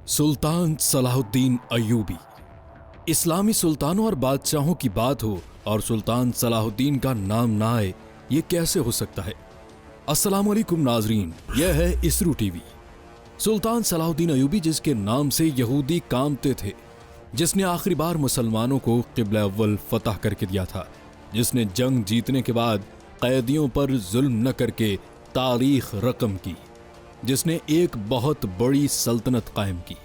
सुल्तान सलाहुद्दीन अयूबी। इस्लामी सुल्तानों और बादशाहों की बात हो और सुल्तान सलाहुद्दीन का नाम ना आए, ये कैसे हो सकता है। अस्सलाम वालेकुम नाजरीन, यह है इसरू टीवी। सुल्तान सलाहुद्दीन अयूबी, जिसके नाम से यहूदी कांपते थे, जिसने आखिरी बार मुसलमानों को क़िबला अव्वल फतह करके दिया था, जिसने जंग जीतने के बाद कैदियों पर जुल्म न करके तारीख रकम की, जिसने एक बहुत बड़ी सल्तनत कायम की।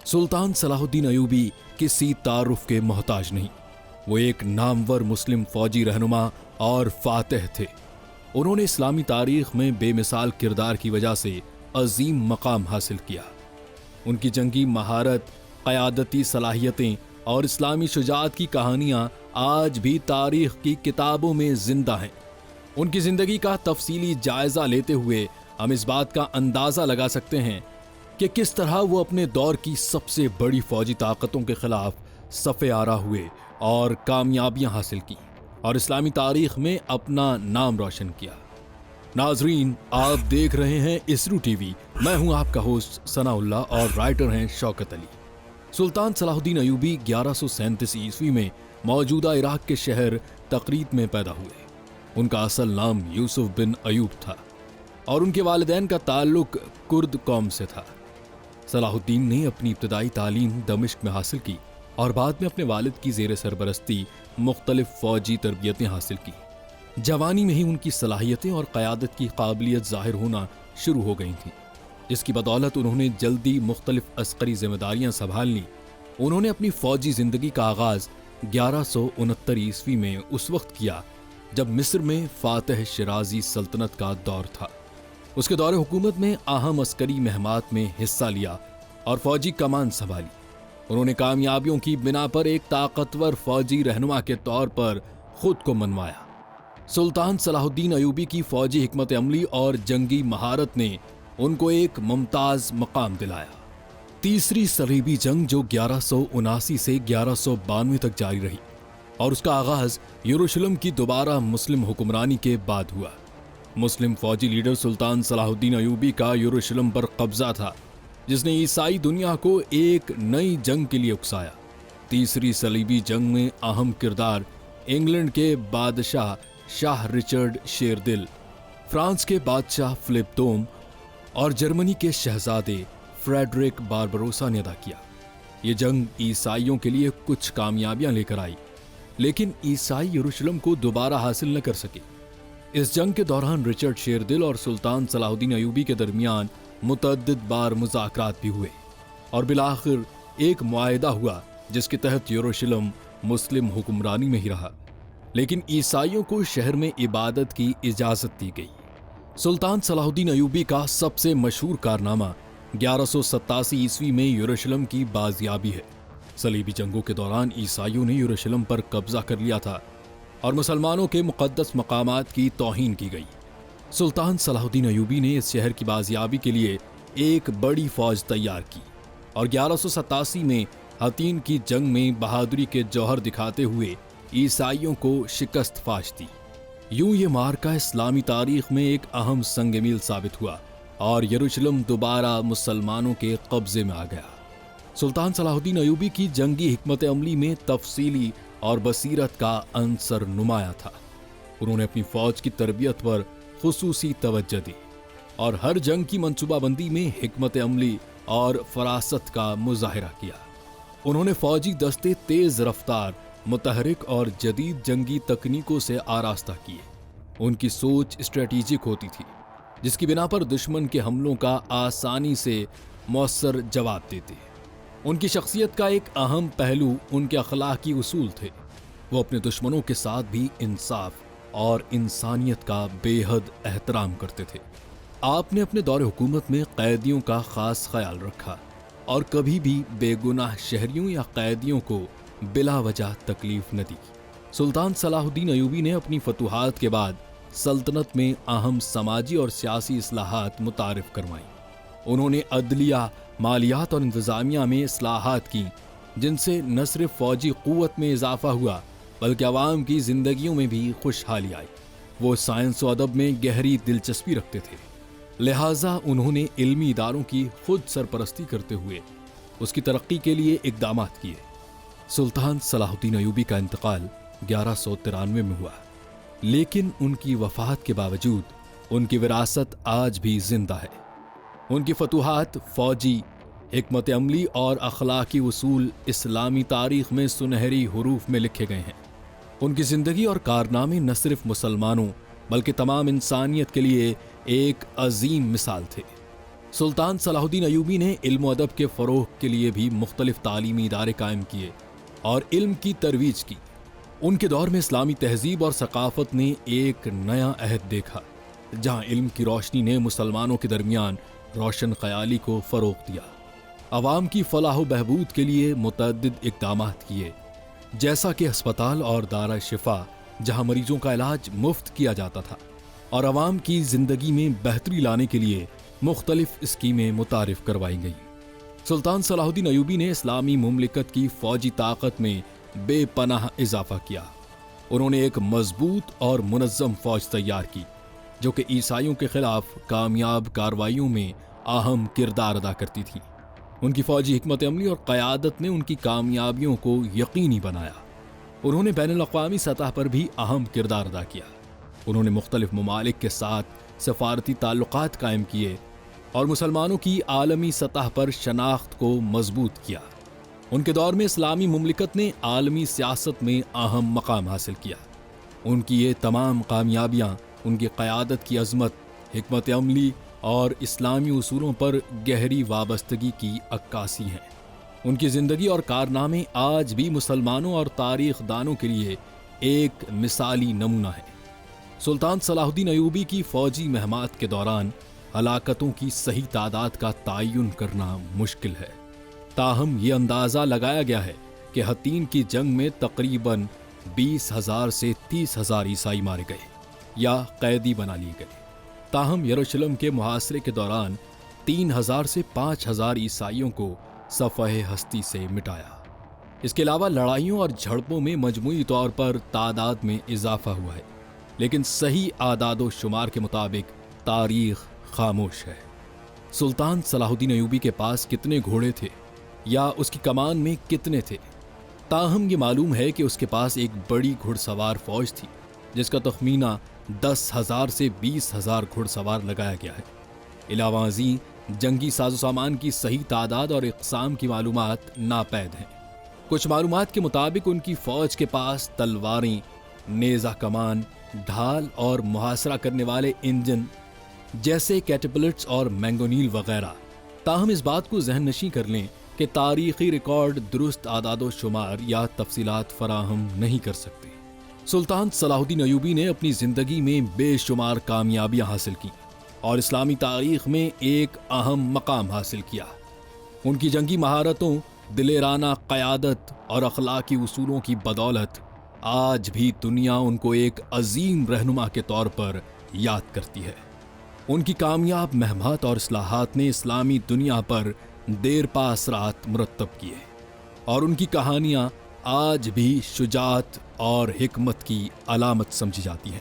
सुल्तान सलाहुद्दीन अयूबी किसी तारुफ के मोहताज नहीं। वो एक नामवर मुस्लिम फौजी रहनुमा और फातिह थे। उन्होंने इस्लामी तारीख में बेमिसाल किरदार की वजह से अजीम मकाम हासिल किया। उनकी जंगी महारत, क़यादती सलाहियतें और इस्लामी शुजाअत की कहानियां आज भी तारीख की किताबों में जिंदा हैं। उनकी जिंदगी का तफसीली जायजा लेते हुए हम इस बात का अंदाजा लगा सकते हैं कि किस तरह वो अपने दौर की सबसे बड़ी फौजी ताकतों के खिलाफ सफ़े आरा हुए और कामयाबियां हासिल की और इस्लामी तारीख में अपना नाम रोशन किया। नाजरीन, आप देख रहे हैं इसरू टीवी। मैं हूं आपका होस्ट सनाउल्लाह और राइटर हैं शौकत अली। सुल्तान सलाहुद्दीन अयूबी 1137 ईस्वी में मौजूदा इराक के शहर तकरीत में पैदा हुए। उनका असल नाम यूसुफ बिन अयूब था और उनके वालिदैन का ताल्लुक कुर्द कौम से था। सलाहुद्दीन ने अपनी इब्तदाई तालीम दमिश्क में हासिल की और बाद में अपने वालिद की ज़ेर सरबरस्ती मुख्तलिफ फ़ौजी तरबियतें हासिल की। जवानी में ही उनकी सलाहियतें और क़यादत की काबिलियत ज़ाहिर होना शुरू हो गई थीं, जिसकी बदौलत उन्होंने जल्दी मुख्तलिफ अस्करी जिम्मेदारियां संभाल लीं। उन्होंने अपनी फ़ौजी ज़िंदगी का आगाज़ 1169 ईस्वी में उस वक्त किया जब मिस्र में फातिह शिराजी सल्तनत का दौर था। उसके दौरे हुकूमत में अहम अस्करी महमात में हिस्सा लिया और फौजी कमान संभाली। उन्होंने कामयाबियों की बिना पर एक ताकतवर फौजी रहनुमा के तौर पर खुद को मनवाया। सुल्तान सलाहुद्दीन अयूबी की फौजी हिकमत अमली और जंगी महारत ने उनको एक मुमताज मकाम दिलाया। तीसरी सलीबी जंग, जो 1179 से 1192 तक जारी रही और उसका आगाज यरूशलेम की दोबारा मुस्लिम हुक्मरानी के बाद हुआ। मुस्लिम फौजी लीडर सुल्तान सलाहुद्दीन अयूबी का यरूशलेम पर कब्जा था, जिसने ईसाई दुनिया को एक नई जंग के लिए उकसाया। तीसरी सलीबी जंग में अहम किरदार इंग्लैंड के बादशाह शाह रिचर्ड शेरदिल, फ्रांस के बादशाह फिलिप दोम और जर्मनी के शहजादे फ्रेडरिक बारबरोसा ने अदा किया। ये जंग ईसाइयों के लिए कुछ कामयाबियां लेकर आई, लेकिन ईसाई यरूशलेम को दोबारा हासिल न कर सके। इस जंग के दौरान रिचर्ड शेरदिल और सुल्तान सलाहुद्दीन अयूबी के दरमियान मुतअद्दिद बार मुज़ाकरात भी हुए और बिलाखिर एक मुआहिदा हुआ जिसके तहत यरूशलेम मुस्लिम हुक्मरानी में ही रहा, लेकिन ईसाइयों को शहर में इबादत की इजाज़त दी गई। सुल्तान सलाहुद्दीन अयूबी का सबसे मशहूर कारनामा 1187 ईस्वी में यरूशलेम की बाजियाबी है। सलीबी जंगों के दौरान ईसाइयों ने यरूशलेम पर कब्जा कर लिया था और मुसलमानों के मुक़द्दस मकामात की तौहीन की गई। सुल्तान सलाहुद्दीन अयूबी ने इस शहर की बाजियाबी के लिए एक बड़ी फौज तैयार की और 1187 में हतीन की जंग में बहादुरी के जौहर दिखाते हुए ईसाइयों को शिकस्त फाश दी। यूं ये मार्का इस्लामी तारीख में एक अहम संग-ए-मील साबित हुआ और यरूशलेम दोबारा मुसलमानों के कब्जे में आ गया। सुल्तान सलाहुद्दीन अयूबी की जंगी हिकमत अमली में तफसीली और बसीरत का अंसर नुमाया था। उन्होंने अपनी फौज की तरबियत पर खुसूसी तवज्जो दी और हर जंग की मंसूबाबंदी में हिकमत अमली और फरासत का मुजाहिरा किया। उन्होंने फौजी दस्ते तेज रफ्तार, मुतहरिक और जदीद जंगी तकनीकों से आरास्ता किए। उनकी सोच स्ट्रेटेजिक होती थी, जिसकी बिना पर दुश्मन के हमलों का आसानी से मौसर जवाब देते। उनकी शख्सियत का एक अहम पहलू उनके अखलाकी उसूल थे। वो अपने दुश्मनों के साथ भी इंसाफ और इंसानियत का बेहद एहतराम करते थे। आपने अपने दौरे हुकूमत में कैदियों का खास ख्याल रखा और कभी भी बेगुनाह शहरियों या कैदियों को बिला वजह तकलीफ न दी। सुल्तान सलाहुद्दीन अयूबी ने अपनी फतूहात के बाद सल्तनत में अहम समाजी और सियासी इस्लाहात मुतारिफ करवाई। उन्होंने अदलिया, मालियात और इंतजामिया में इस्लाहात की, जिनसे न सिर्फ फौजी क़ुव्वत में इजाफा हुआ बल्कि अवाम की जिंदगियों में भी खुशहाली आई। वो साइंस और अदब में गहरी दिलचस्पी रखते थे, लिहाजा उन्होंने इल्मी इदारों की खुद सरपरस्ती करते हुए اس کی ترقی کے لیے اقدامات کیے۔ سلطان صلاح الدین ایوبی کا انتقال 1193 میں ہوا، لیکن ان کی وفات کے باوجود ان کی وراثت آج بھی زندہ ہے۔ ان کی فتوحات، فوجی، حکمت عملی اور اخلاقی اصول اسلامی تاریخ میں سنہری حروف میں لکھے گئے ہیں۔ ان کی زندگی اور کارنامے نہ صرف مسلمانوں بلکہ تمام انسانیت کے لیے ایک عظیم مثال تھے۔ سلطان صلاح الدین ایوبی نے علم و ادب کے فروغ کے لیے بھی مختلف تعلیمی ادارے قائم کیے اور علم کی ترویج کی۔ ان کے دور میں اسلامی تہذیب اور ثقافت نے ایک نیا عہد دیکھا، جہاں علم کی روشنی نے مسلمانوں کے درمیان روشن خیالی کو فروغ دیا۔ عوام کی فلاح و بہبود کے لیے متعدد اقدامات کیے، جیسا کہ ہسپتال اور دارہ شفا، جہاں مریضوں کا علاج مفت کیا جاتا تھا، اور عوام کی زندگی میں بہتری لانے کے لیے مختلف اسکیمیں متعارف کروائی گئیں۔ سلطان صلاح الدین ایوبی نے اسلامی مملکت کی فوجی طاقت میں بے پناہ اضافہ کیا۔ انہوں نے ایک مضبوط اور منظم فوج تیار کی، جو کہ عیسائیوں کے خلاف کامیاب کارروائیوں میں اہم کردار ادا کرتی تھی۔ ان کی فوجی حکمت عملی اور قیادت نے ان کی کامیابیوں کو یقینی بنایا۔ انہوں نے بین الاقوامی سطح پر بھی اہم کردار ادا کیا۔ انہوں نے مختلف ممالک کے ساتھ سفارتی تعلقات قائم کیے اور مسلمانوں کی عالمی سطح پر شناخت کو مضبوط کیا۔ ان کے دور میں اسلامی مملکت نے عالمی سیاست میں اہم مقام حاصل کیا۔ ان کی یہ تمام کامیابیاں ان کی قیادت کی عظمت، حکمت عملی اور اسلامی اصولوں پر گہری وابستگی کی عکاسی ہیں۔ ان کی زندگی اور کارنامے آج بھی مسلمانوں اور تاریخ دانوں کے لیے ایک مثالی نمونہ ہے۔ سلطان صلاح الدین ایوبی کی فوجی مہمات کے دوران ہلاکتوں کی صحیح تعداد کا تعین کرنا مشکل ہے، تاہم یہ اندازہ لگایا گیا ہے کہ حطین کی جنگ میں تقریباً 20,000 سے 30,000 عیسائی مارے گئے یا قیدی بنا لیے گئے۔ تاہم یروشلم کے محاصرے کے دوران 3,000 سے 5,000 عیسائیوں کو صفحہ ہستی سے مٹایا۔ اس کے علاوہ لڑائیوں اور جھڑپوں میں مجموعی طور پر تعداد میں اضافہ ہوا ہے، لیکن صحیح اعداد و شمار کے مطابق تاریخ خاموش ہے۔ سلطان صلاح الدین ایوبی کے پاس کتنے گھوڑے تھے یا اس کی کمان میں کتنے تھے؟ تاہم یہ معلوم ہے کہ اس کے پاس ایک بڑی گھڑ سوار فوج تھی، جس کا تخمینہ 10,000 سے 20,000 گھڑ سوار لگایا گیا ہے۔ علاوہ ازیں جنگی ساز و سامان کی صحیح تعداد اور اقسام کی معلومات ناپید ہیں۔ کچھ معلومات کے مطابق ان کی فوج کے پاس تلواریں، نیزہ کمان، ڈھال اور محاصرہ کرنے والے انجن جیسے کیٹپلٹس اور مینگونیل وغیرہ۔ تاہم اس بات کو ذہن نشیں کر لیں کہ تاریخی ریکارڈ درست اعداد و شمار یا تفصیلات فراہم نہیں کر سکتے۔ سلطان صلاح الدین ایوبی نے اپنی زندگی میں بے شمار کامیابیاں حاصل کی اور اسلامی تاریخ میں ایک اہم مقام حاصل کیا۔ ان کی جنگی مہارتوں، دلیرانہ قیادت اور اخلاقی اصولوں کی بدولت آج بھی دنیا ان کو ایک عظیم رہنما کے طور پر یاد کرتی ہے۔ ان کی کامیاب مہمات اور اصلاحات نے اسلامی دنیا پر دیر پا اثرات مرتب کیے، اور ان کی کہانیاں آج بھی شجاعت اور حکمت کی علامت سمجھی جاتی ہیں۔